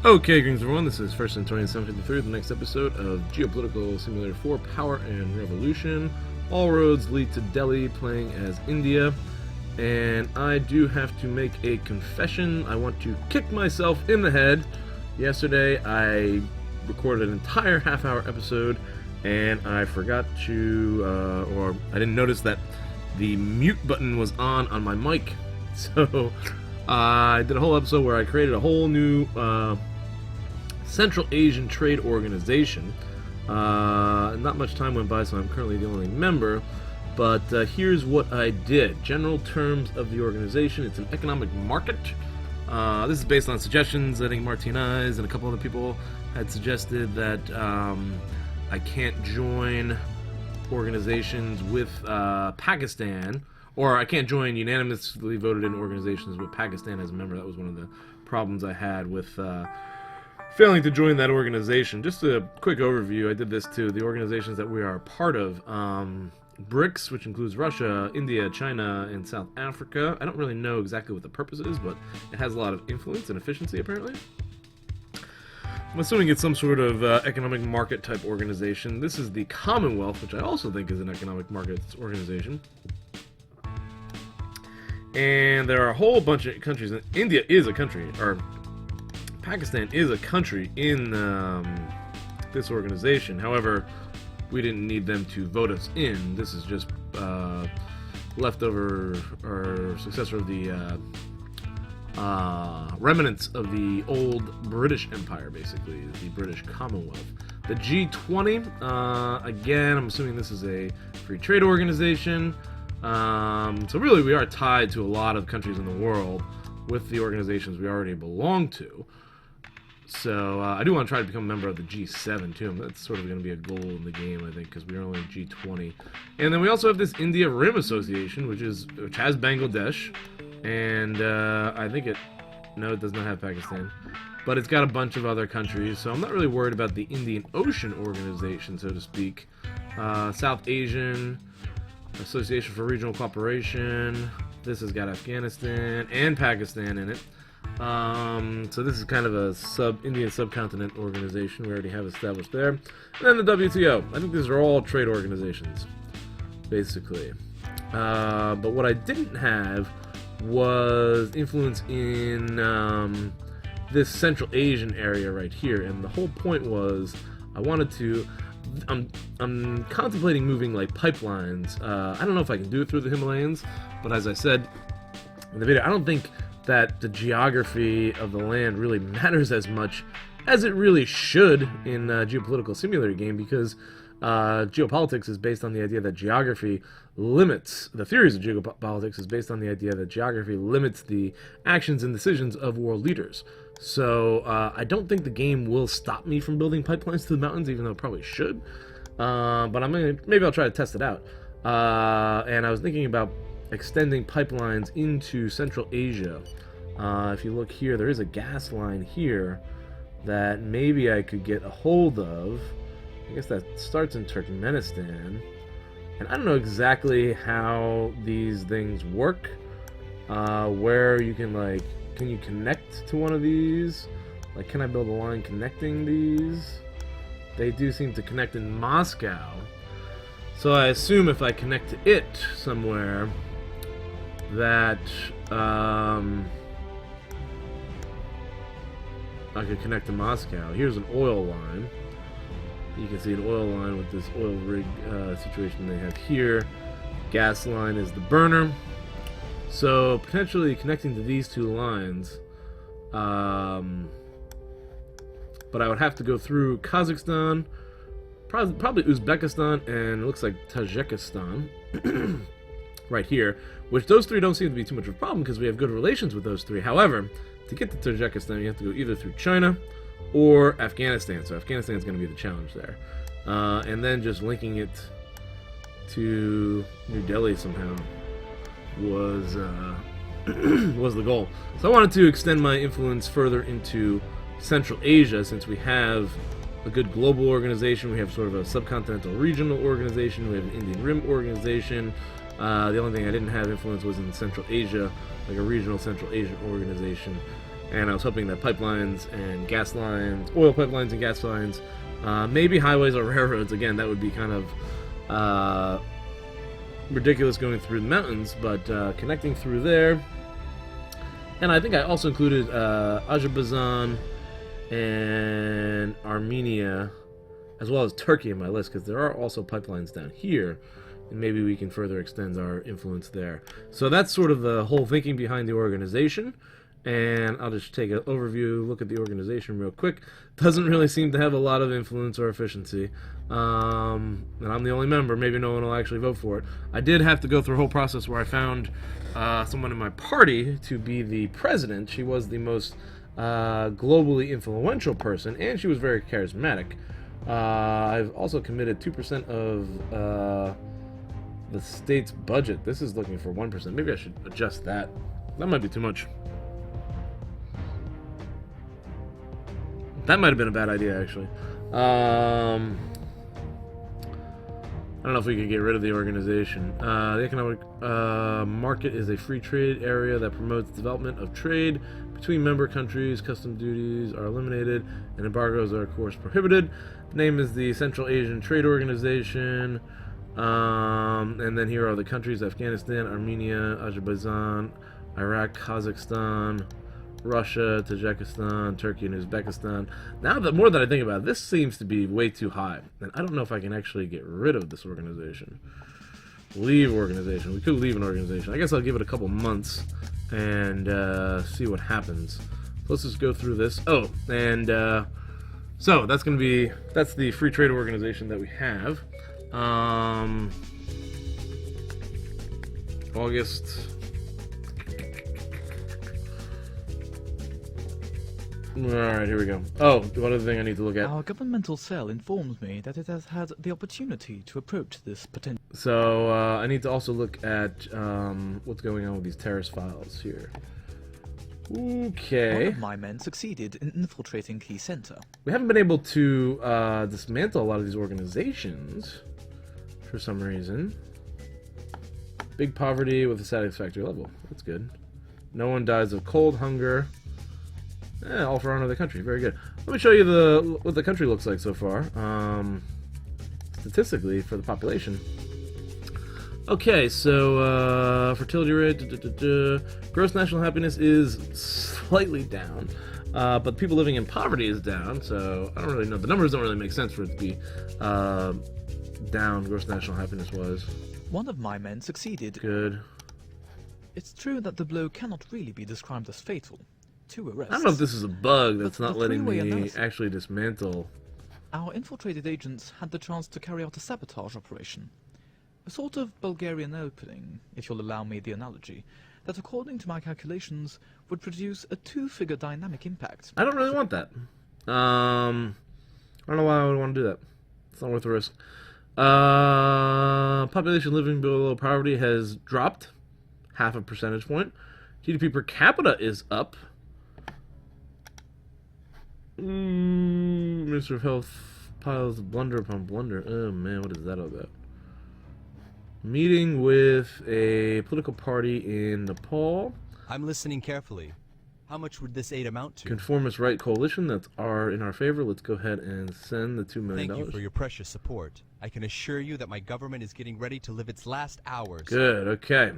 Okay, greetings everyone, this is First Antonio 753, the next episode of Geopolitical Simulator 4 Power and Revolution. All roads lead to Delhi, playing as India. And I do have to make a confession. I want to kick myself in the head. Yesterday I recorded an entire half-hour episode and I forgot to, or I didn't notice that the mute button was on my mic. So I did a whole episode where I created a whole new Central Asian Trade Organization. Not much time went by, so I'm currently the only member. But here's what I did. General terms of the organization. It's an economic market. This is based on suggestions. I think Martinez and a couple other people had suggested that I can't join organizations with Pakistan, or I can't join unanimously voted in organizations with Pakistan as a member. That was one of the problems I had with failing to join that organization. Just a quick overview. I did this to the organizations that we are a part of. BRICS, which includes Russia, India, China, and South Africa. I don't really know exactly what the purpose is, but it has a lot of influence and efficiency, apparently. I'm assuming it's some sort of economic market type organization. This is the Commonwealth, which I also think is an economic markets organization. And there are a whole bunch of countries. India is a country, or Pakistan is a country in this organization. However, we didn't need them to vote us in. This is just leftover or successor of the remnants of the old British Empire, basically, the British Commonwealth. The G20, again, I'm assuming this is a free trade organization. So really, we are tied to a lot of countries in the world with the organizations we already belong to. So I do want to try to become a member of the G7 too. That's sort of going to be a goal in the game, I think, because we're only G20. And then we also have this India Rim Association, which has Bangladesh, and I think it does not have Pakistan, but it's got a bunch of other countries. So I'm not really worried about the Indian Ocean Organization, so to speak. South Asian Association for Regional Cooperation. This has got Afghanistan and Pakistan in it. So this is kind of a Indian subcontinent organization we already have established there. And then the WTO. I think these are all trade organizations, basically. But what I didn't have was influence in this Central Asian area right here. And the whole point was I wanted to... I'm contemplating moving like pipelines. I don't know if I can do it through the Himalayas, but as I said in the video, I don't think that the geography of the land really matters as much as it really should in a geopolitical simulator game, because geopolitics is based on the idea that geography limits, the theories of geopolitics is based on the idea that geography limits the actions and decisions of world leaders. So I don't think the game will stop me from building pipelines to the mountains, even though it probably should. But maybe I'll try to test it out. And I was thinking about extending pipelines into Central Asia. If you look here, there is a gas line here that maybe I could get a hold of. I guess that starts in Turkmenistan. And I don't know exactly how these things work. Where you can, like, can you connect to one of these? Like, can I build a line connecting these? They do seem to connect in Moscow. So I assume if I connect to it somewhere, that I could connect to Moscow. Here's an oil line. You can see an oil line with this oil rig situation they have here. Gas line is the burner. So potentially connecting to these two lines, but I would have to go through Kazakhstan, probably Uzbekistan, and it looks like Tajikistan right here, which those three don't seem to be too much of a problem because we have good relations with those three. However, to get to Tajikistan, you have to go either through China or Afghanistan. So Afghanistan is going to be the challenge there. And then just linking it to New Delhi somehow was was the goal. So I wanted to extend my influence further into Central Asia, since we have a good global organization. We have sort of a subcontinental regional organization. We have an Indian Rim organization. The only thing I didn't have influence was in Central Asia, like a regional Central Asian organization. and I was hoping that pipelines and gas lines, oil pipelines and gas lines, maybe highways or railroads, again, that would be kind of ridiculous going through the mountains, but connecting through there. And I think I also included Azerbaijan and Armenia, as well as Turkey in my list, because there are also pipelines down here, and maybe we can further extend our influence there. So that's sort of the whole thinking behind the organization, and I'll just take an overview, look at the organization real quick. Doesn't really seem to have a lot of influence or efficiency, and I'm the only member. Maybe no one will actually vote for it. I did have to go through a whole process where I found someone in my party to be the president. She was the most globally influential person, and she was very charismatic. I've also committed 2% of the state's budget. This is looking for 1%. Maybe I should adjust that. That might be too much. That might have been a bad idea, actually. I don't know if we could get rid of the organization. The economic market is a free trade area that promotes development of trade between member countries. Custom duties are eliminated, and embargoes are, of course, prohibited. The name is the Central Asian Trade Organization. And then here are the countries: Afghanistan, Armenia, Azerbaijan, Iraq, Kazakhstan, Russia, Tajikistan, Turkey, and Uzbekistan. Now, the more that I think about it, this seems to be way too high. And I don't know if I can actually get rid of this organization. Leave organization. We could leave an organization. I guess I'll give it a couple months and see what happens. So let's just go through this. Oh, and so that's the free trade organization that we have. August. Alright, here we go. Oh, one other thing I need to look at. Our governmental cell informs me that it has had the opportunity to approach this potential. So, I need to also look at what's going on with these terrorist files here. Okay. One of my men succeeded in infiltrating Key Center. We haven't been able to dismantle a lot of these organizations for some reason. Big poverty with a satisfactory level. That's good. No one dies of cold, hunger. All for honor of the country. Very good. Let me show you what the country looks like so far. Statistically, for the population. Okay, so fertility rate, gross national happiness is slightly down, but people living in poverty is down. So I don't really know. The numbers don't really make sense for it to be down. Gross national happiness was. One of my men succeeded. Good. It's true that the blow cannot really be described as fatal. 2 arrests. I don't know if this is a bug that's not letting me analysis. actually dismantle. Our infiltrated agents had the chance to carry out a sabotage operation. A sort of Bulgarian opening, if you'll allow me the analogy, that according to my calculations would produce a 2-figure dynamic impact. I don't really want that. I don't know why I would want to do that. It's not worth the risk. Population living below poverty has dropped 0.5 percentage point. GDP per capita is up. Minister of Health piles blunder upon blunder. Oh man, what is that all about? Meeting with a political party in Nepal. I'm listening carefully. How much would this aid amount to? Conformist right coalition that's in our favor. Let's go ahead and send the $2 million. Thank you for your precious support. I can assure you that my government is getting ready to live its last hours. Good, okay.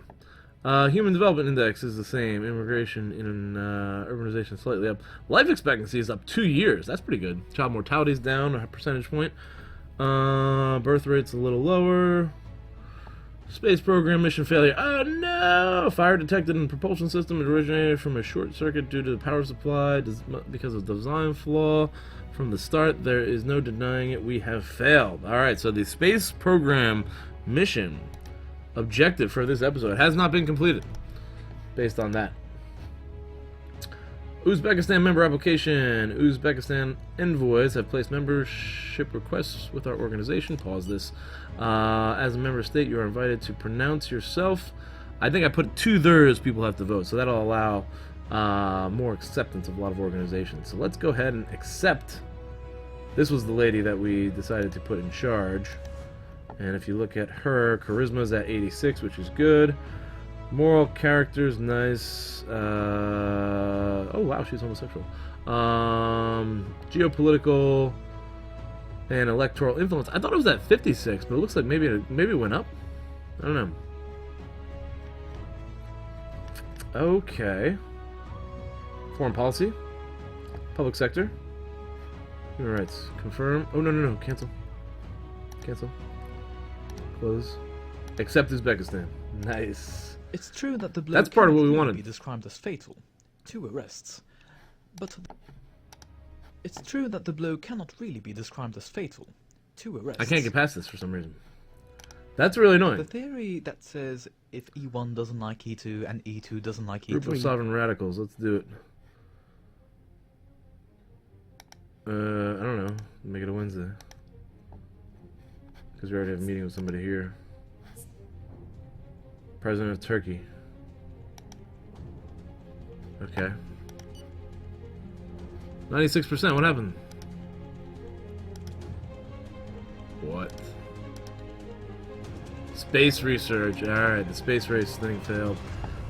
Human Development Index is the same. Immigration and urbanization slightly up. Life expectancy is up 2 years. That's pretty good. Child mortality is down a percentage point. Birth rate's a little lower. Space program mission failure. Oh no! Fire detected in the propulsion system. It originated from a short circuit due to the power supply because of design flaw. From the start, there is no denying it. We have failed. Alright, so the space program mission objective for this episode has not been completed based on that. Uzbekistan member application. Uzbekistan envoys have placed membership requests with our organization. Pause this. As a member state, you are invited to pronounce yourself. I think I put 2/3 people have to vote, so that'll allow more acceptance of a lot of organizations. So let's go ahead and accept. This was the lady that we decided to put in charge. And if you look at her, charisma's at 86, which is good. Moral characters, nice. Oh wow, she's homosexual. Geopolitical and electoral influence. I thought it was at 56, but it looks like maybe it went up. I don't know. Okay. Foreign policy, public sector, human rights. Confirm. Oh no, cancel. Cancel. Close. Accept Uzbekistan. Nice. It's true that the blow That's part of what we cannot wanted. be described as fatal. 2 arrests. But it's true that the blow cannot really be described as fatal. 2 arrests. I can't get past this for some reason. That's really The annoying. theory that says if E1 doesn't like E2 and E2 doesn't like Group of E3... sovereign radicals. Let's do it. I don't know. Make it a Wednesday. Because we already have a meeting with somebody here. President of Turkey. Okay. 96%. What happened? What? Space research. Alright, the space race thing failed.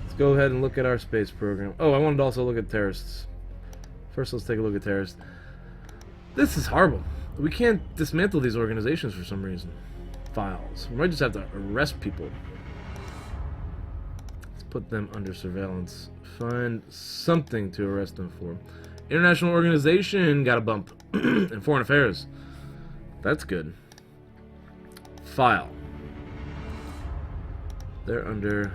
Let's go ahead and look at our space program. Oh, I wanted to also look at terrorists. First, let's take a look at terrorists. This is horrible. We can't dismantle these organizations for some reason. Files. We might just have to arrest people. Let's put them under surveillance. Find something to arrest them for. International organization got a bump. In foreign affairs. That's good. File. They're under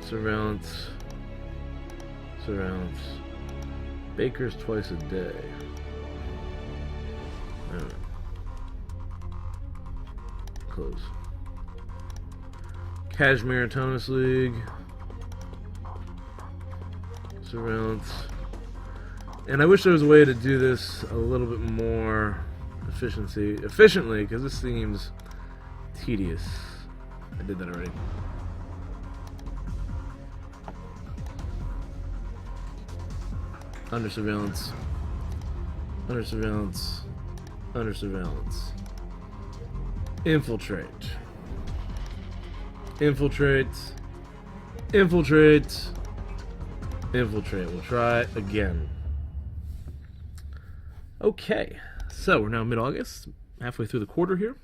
surveillance. Surveillance. Bakers twice a day. Alright. Close. Kashmir Autonomous League. Surveillance. And I wish there was a way to do this a little bit more efficiently, because this seems tedious. I did that already. Under surveillance. Under surveillance. Under surveillance. Infiltrate. Infiltrate. Infiltrate. Infiltrate. We'll try again. Okay. So we're now mid-August. Halfway through the quarter here.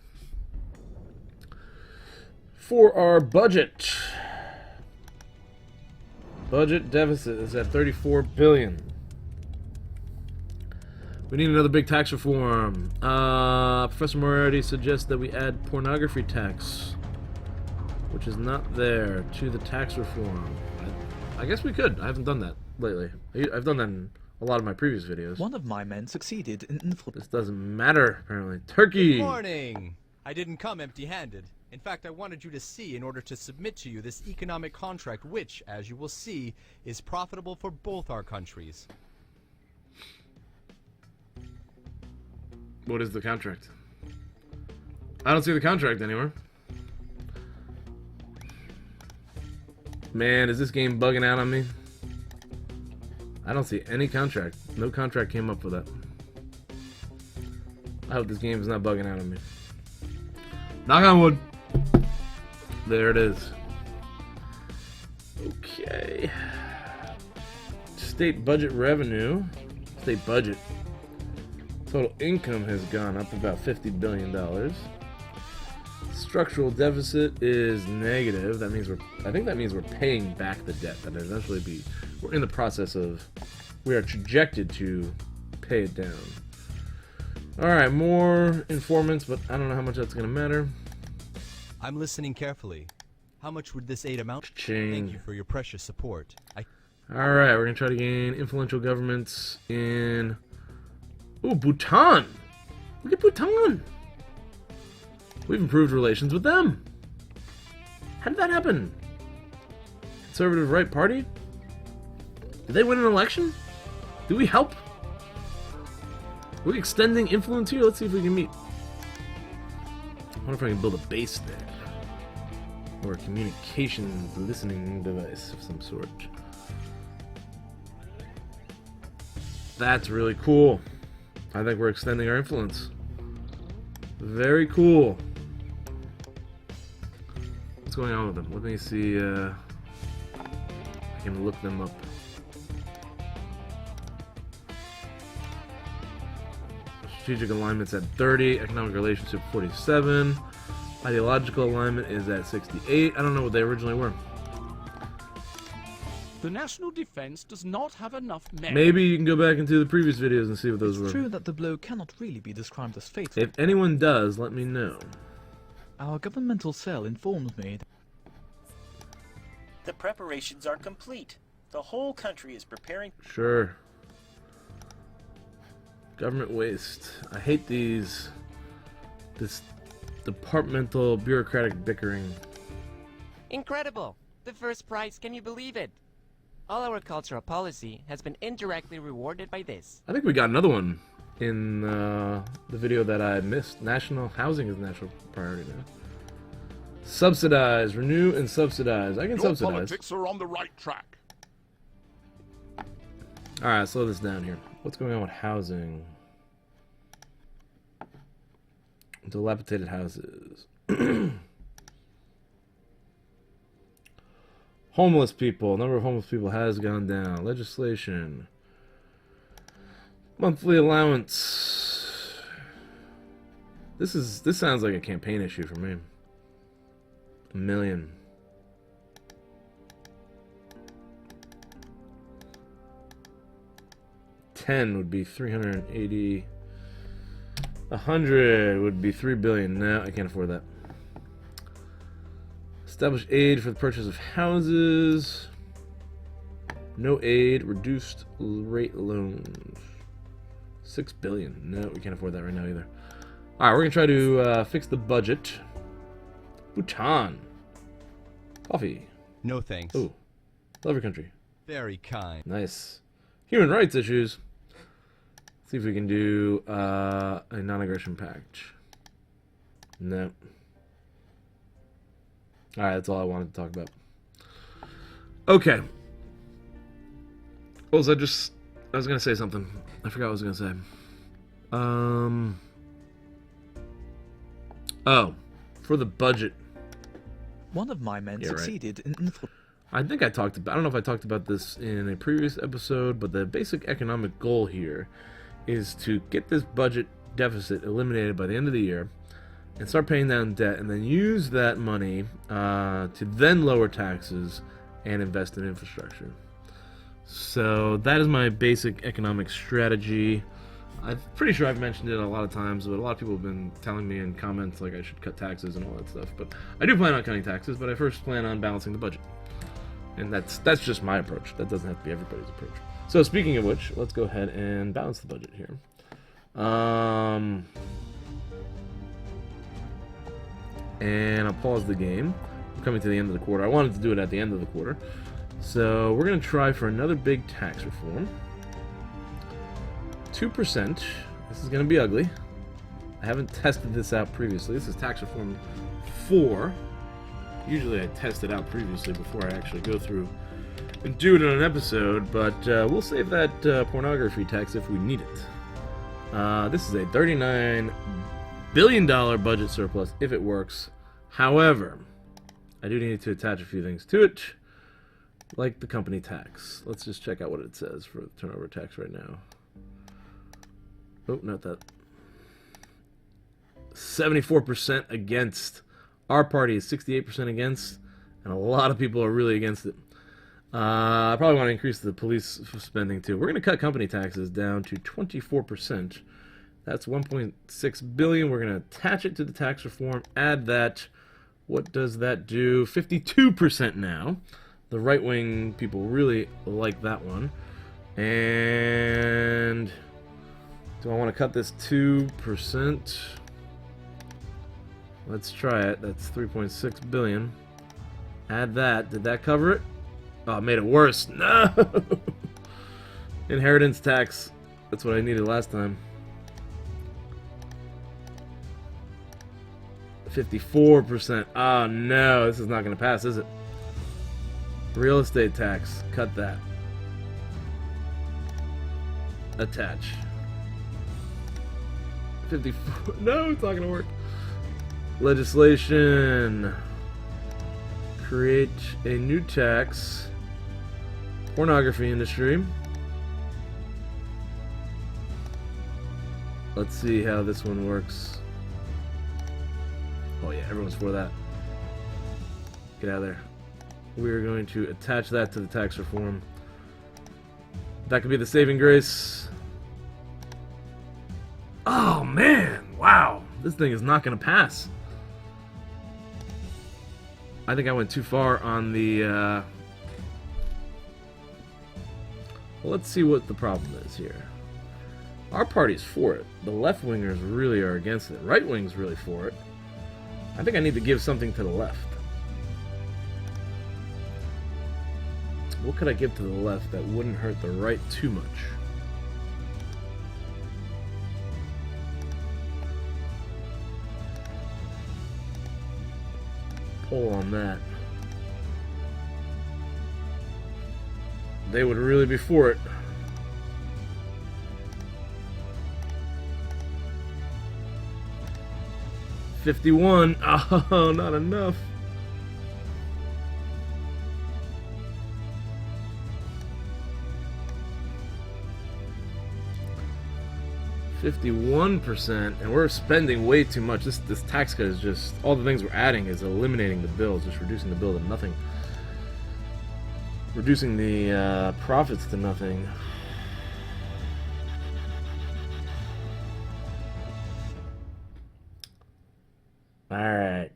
For our budget. Budget deficit is at $34 billion. We need another big tax reform. Professor Moriarty suggests that we add pornography tax, which is not there, to the tax reform. I guess we could. I haven't done that lately. I've done that in a lot of my previous videos. One of my men succeeded in infiltrating... This doesn't matter, apparently. Turkey! Good morning! I didn't come empty-handed. In fact, I wanted you to see in order to submit to you this economic contract which, as you will see, is profitable for both our countries. What is the contract? I don't see the contract anywhere. Man, is this game bugging out on me? I don't see any contract. No contract came up with that. I hope this game is not bugging out on me. Knock on wood. There it is. Okay. State budget revenue. State budget. Total income has gone up about $50 billion. Structural deficit is negative. That means I think that means we're paying back the debt. That eventually we're in the process of, we are trajected to pay it down. Alright, more informants, but I don't know how much that's going to matter. I'm listening carefully. How much would this aid amount? Cha-ching. Thank you for your precious support. Alright, we're going to try to gain influential governments in... Ooh, Bhutan! Look at Bhutan! We've improved relations with them. How did that happen? Conservative Right Party? Did they win an election? Do we help? Are we extending influence here? Let's see if we can meet. I wonder if I can build a base there. Or a communications listening device of some sort. That's really cool. I think we're extending our influence. Very cool. What's going on with them? Let me see. I can look them up. Strategic alignment's at 30. Economic relationship 47. Ideological alignment is at 68. I don't know what they originally were. The national defense does not have enough men. Maybe you can go back into the previous videos and see what those were. It's true that the blow cannot really be described as fatal. If anyone does, let me know. Our governmental cell informed me The preparations are complete. The whole country is preparing. Sure. Government waste. I hate this departmental bureaucratic bickering. Incredible! The first prize, can you believe it? All our cultural policy has been indirectly rewarded by this. I think we got another one in the video that I missed. National housing is national priority now. Subsidize, renew, and subsidize. I can Your subsidize. politics are on the right track. Alright, slow this down here. What's going on with housing? Dilapidated houses. Homeless people. Number of homeless people has gone down. Legislation. Monthly allowance. This sounds like a campaign issue for me. $1 million. $10 would be 380. 100 would be 3 billion. No, I can't afford that. Establish aid for the purchase of houses. No aid. Reduced rate loans. 6 billion. No, we can't afford that right now either. Alright, we're gonna try to fix the budget. Bhutan. Coffee. No thanks. Ooh. Love your country. Very kind. Nice. Human rights issues. See if we can do a non-aggression pact. No. Alright, that's all I wanted to talk about. Okay. What was I was gonna say something. I forgot what I was gonna say. Oh. For the budget. one of my men Yeah, right. succeeded in infiltrating. I think I talked about, I don't know if I talked about this in a previous episode, but the basic economic goal here is to get this budget deficit eliminated by the end of the year and start paying down debt, and then use that money to then lower taxes and invest in infrastructure. So that is my basic economic strategy. I'm pretty sure I've mentioned it a lot of times, but a lot of people have been telling me in comments like I should cut taxes and all that stuff. But I do plan on cutting taxes, but I first plan on balancing the budget. And that's just my approach. That doesn't have to be everybody's approach. So speaking of which, let's go ahead and balance the budget here. And I'll pause the game. We're coming to the end of the quarter. I wanted to do it at the end of the quarter. So we're going to try for another big tax reform. 2%. This is going to be ugly. I haven't tested this out previously. This is tax reform 4. Usually I test it out previously before I actually go through and do it on an episode, but we'll save that pornography tax if we need it. This is a $39 billion budget surplus if it works. However, I do need to attach a few things to it, like the company tax. Let's just check out what it says for the turnover tax right now. Oh, not that. 74% against. Our party is 68% against, and a lot of people are really against it. I probably want to increase the police spending too. We're going to cut company taxes down to 24%. That's 1.6 billion. We're going to attach it to the tax reform. Add that. What does that do? 52% now. The right-wing people really like that one. And do I want to cut this 2%? Let's try it. That's 3.6 billion. Add that. Did that cover it? Oh, it made it worse. No! Inheritance tax. That's what I needed last time. 54%. Oh, no. This is not going to pass, is it? Real estate tax. Cut that. Attach. 54. No, it's not going to work. Legislation. create a new tax. Pornography industry. Let's see how this one works. Oh yeah, everyone's for that. Get out of there. We're going to attach that to the tax reform. That could be the saving grace. Oh man, wow. This thing is not going to pass. I think I went too far on the... Well, let's see what the problem is here. Our party's for it. The left-wingers really are against it. Right-wing's really for it. I think I need to give something to the left. What could I give to the left that wouldn't hurt the right too much? Poll on that. They would really be for it. $51. Oh, not enough. $51%, and we're spending way too much. This tax cut is just, all the things we're adding is eliminating the bills, just reducing the bill to nothing. Reducing the profits to nothing. Alright.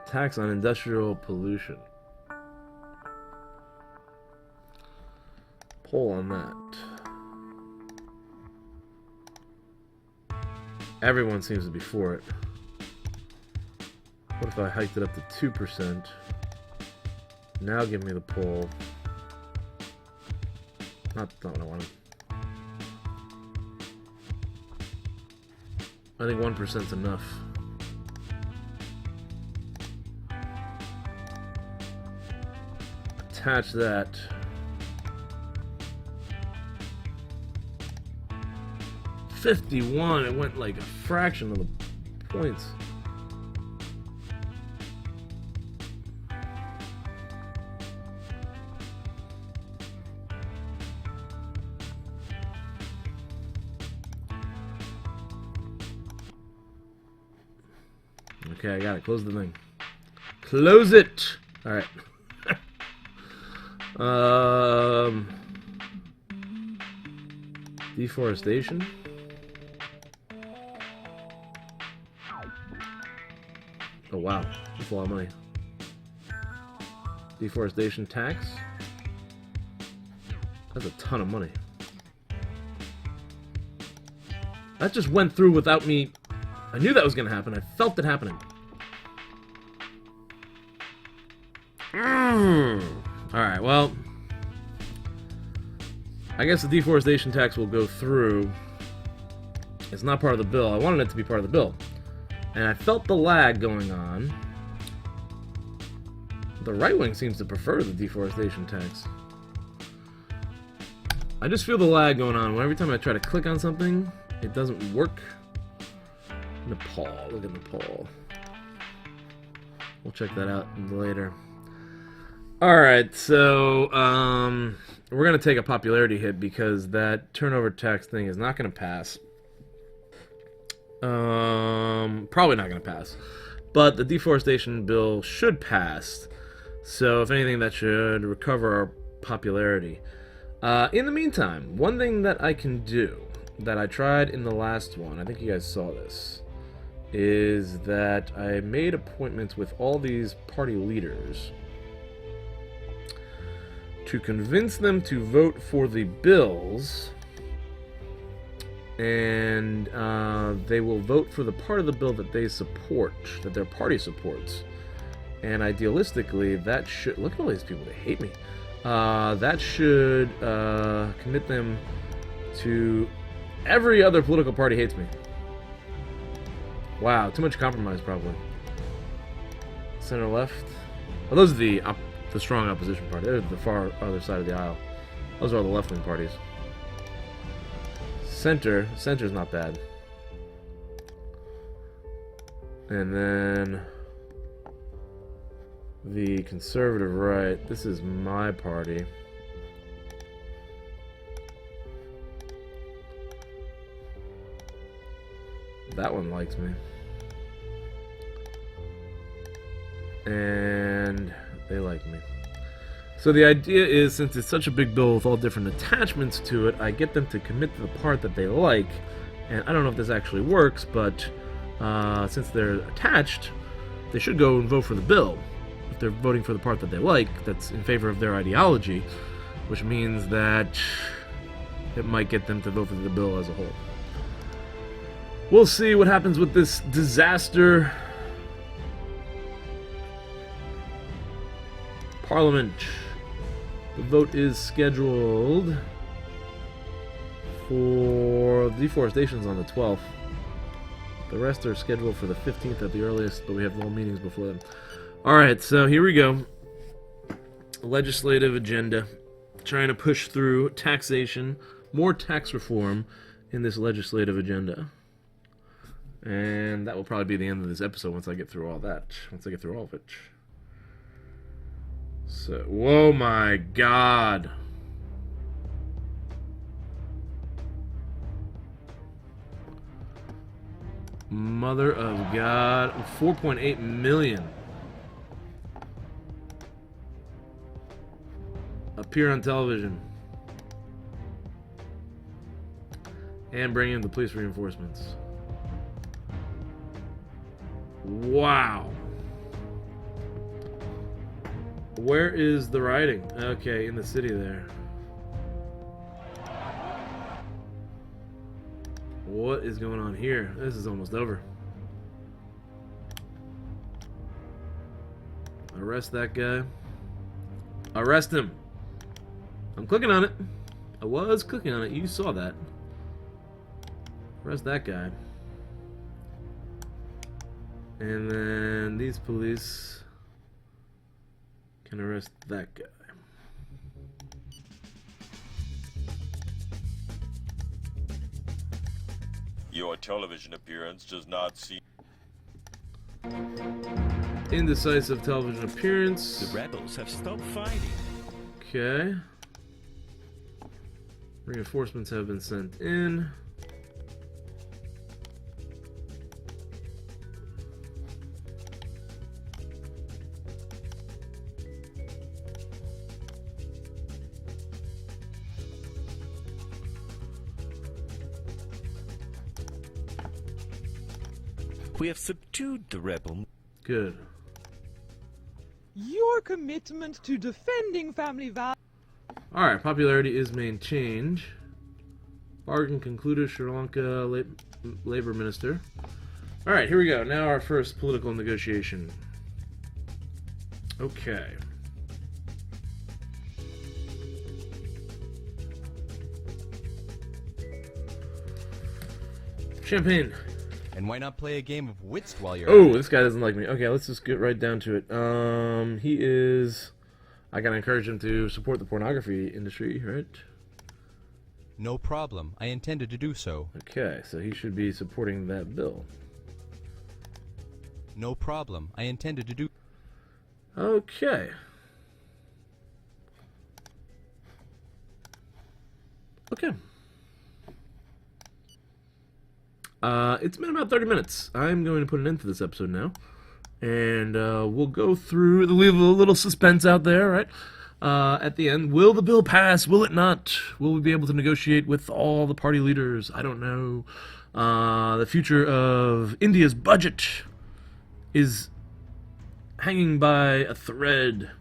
Tax on industrial pollution. Poll on that. Everyone seems to be for it. What if I hiked it up to 2%? Now give me the poll. Not what I wanted. I think 1%'s enough. Attach that. $51. It went like a fraction of the points. Okay, I got it. Close the thing. Close it! Alright. Deforestation. Oh wow, that's a lot of money. Deforestation tax. That's a ton of money. That just went through without me. I knew that was going to happen. I felt it happening. Alright, well, I guess the deforestation tax will go through. It's not part of the bill. I wanted it to be part of the bill. And I felt the lag going on. The right wing seems to prefer the deforestation tax. I just feel the lag going on. Every time I try to click on something, it doesn't work. Nepal. Look at Nepal. We'll check that out later. Alright, so we're going to take a popularity hit because that turnover tax thing is not going to pass. Probably not going to pass. But the deforestation bill should pass. So if anything, that should recover our popularity. In the meantime, one thing that I can do that I tried in the last one, I think you guys saw this, is that I made appointments with all these party leaders to convince them to vote for the bills, and they will vote for the part of the bill that they support, that their party supports. And idealistically, that should... Look at all these people, they hate me. That should commit them to... Every other political party hates me. Wow, too much compromise, probably. Center left. Well, those are the strong opposition party. They're the far other side of the aisle. Those are all the left-wing parties. Center's not bad. And then the conservative right. This is my party. That one likes me. And they like me. So the idea is, since it's such a big bill with all different attachments to it, I get them to commit to the part that they like. And I don't know if this actually works, but since they're attached, they should go and vote for the bill. If they're voting for the part that they like, that's in favor of their ideology, which means that it might get them to vote for the bill as a whole. We'll see what happens with this disaster. Parliament. The vote is scheduled for deforestation's on the 12th. The rest are scheduled for the 15th at the earliest, but we have no meetings before then. Alright, so here we go. Legislative agenda. Trying to push through taxation, more tax reform in this legislative agenda. And that will probably be the end of this episode once I get through all that. Once I get through all of it. So, whoa my god. Mother of God. 4.8 million. Appear on television. And bring in the police reinforcements. Wow. Where is the writing? Okay, in the city there. What is going on here? This is almost over. Arrest that guy. Arrest him. I'm clicking on it. I was clicking on it. You saw that. Arrest that guy. And then these police can arrest that guy. Your television appearance does not seem... Indecisive television appearance. The rebels have stopped fighting. Okay. Reinforcements have been sent in. We have subdued the rebel. Good. Your commitment to defending family values. Alright, popularity is maintained. Bargain concluded, Sri Lanka Labor Minister. Alright, here we go. Now our first political negotiation. Okay. Champagne. And why not play a game of Whist while you're Oh, at it? this guy doesn't like me. Okay, let's just get right down to it. He is... I gotta encourage him to support the pornography industry, right? No problem. I intended to do so. Okay, so he should be supporting that bill. No problem. I intended to do... Okay. Okay. It's been about 30 minutes. I'm going to put an end to this episode now. And we'll go through, leave a little suspense out there, right? At the end, will the bill pass? Will it not? Will we be able to negotiate with all the party leaders? I don't know. The future of India's budget is hanging by a thread.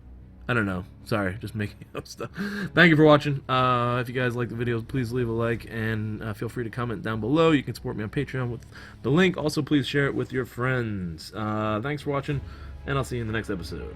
I don't know. Sorry, just making up stuff. Thank you for watching. If you guys like the videos, please leave a like and feel free to comment down below. You can support me on Patreon with the link. Also, please share it with your friends. Thanks for watching, and I'll see you in the next episode.